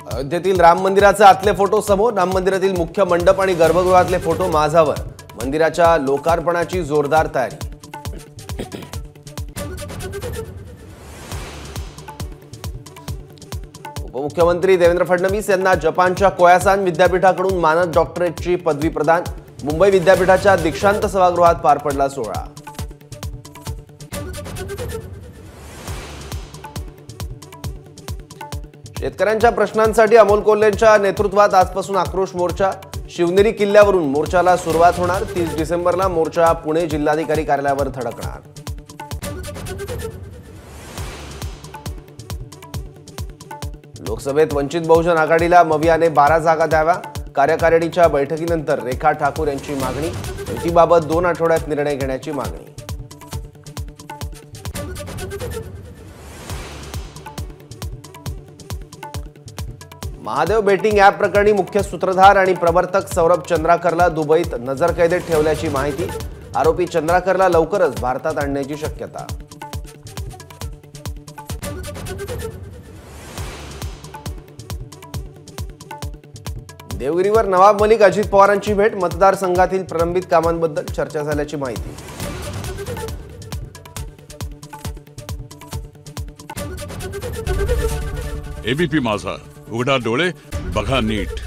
अयोध्येतील राम मंदिराचे आतले फोटो समोर. राम मंदिरातील मुख्य मंडप आणि गर्भगृहातले फोटो माझावर. मंदिराच्या लोकार्पणाची जोरदार तयारी. उपमुख्यमंत्री देवेंद्र फडणवीस यांना जपानच्या कोयासान विद्यापीठाकडून मानद डॉक्टरेटची पदवी प्रदान. मुंबई विद्यापीठाच्या दीक्षांत सभागृहात पार पडला सोहळा. शेतकऱ्यांच्या प्रश्नांसाठी अमोल कोल्हेंच्या नेतृत्वात आजपासून आक्रोश मोर्चा. शिवनेरी किल्ल्यावरून मोर्चाला सुरुवात होणार. 30 डिसेंबरला मोर्चा पुणे जिल्हाधिकारी कार्यालयावर धडकणार. लोकसभेत वंचित बहुजन आघाडीला मवियाने 12 जागा द्याव्या. कार्यकारिणीच्या बैठकीनंतर रेखा ठाकूर यांची मागणी. युतीबाबत 2 आठवड्यात निर्णय घेण्याची मागणी. महादेव बेटिंग ॲप प्रकरणी मुख्य सूत्रधार आणि प्रवर्तक सौरभ चंद्राकरला दुबईत नजरकैदेत ठेवल्याची माहिती. आरोपी चंद्राकरला लवकरच भारतात आणण्याची शक्यता. देवगिरीवर नवाब मलिक अजित पवारांची भेट. मतदारसंघातील प्रलंबित कामांबद्दल चर्चा झाल्याची माहिती. एबीपी माझा, उघडा डोळे बघा नीट.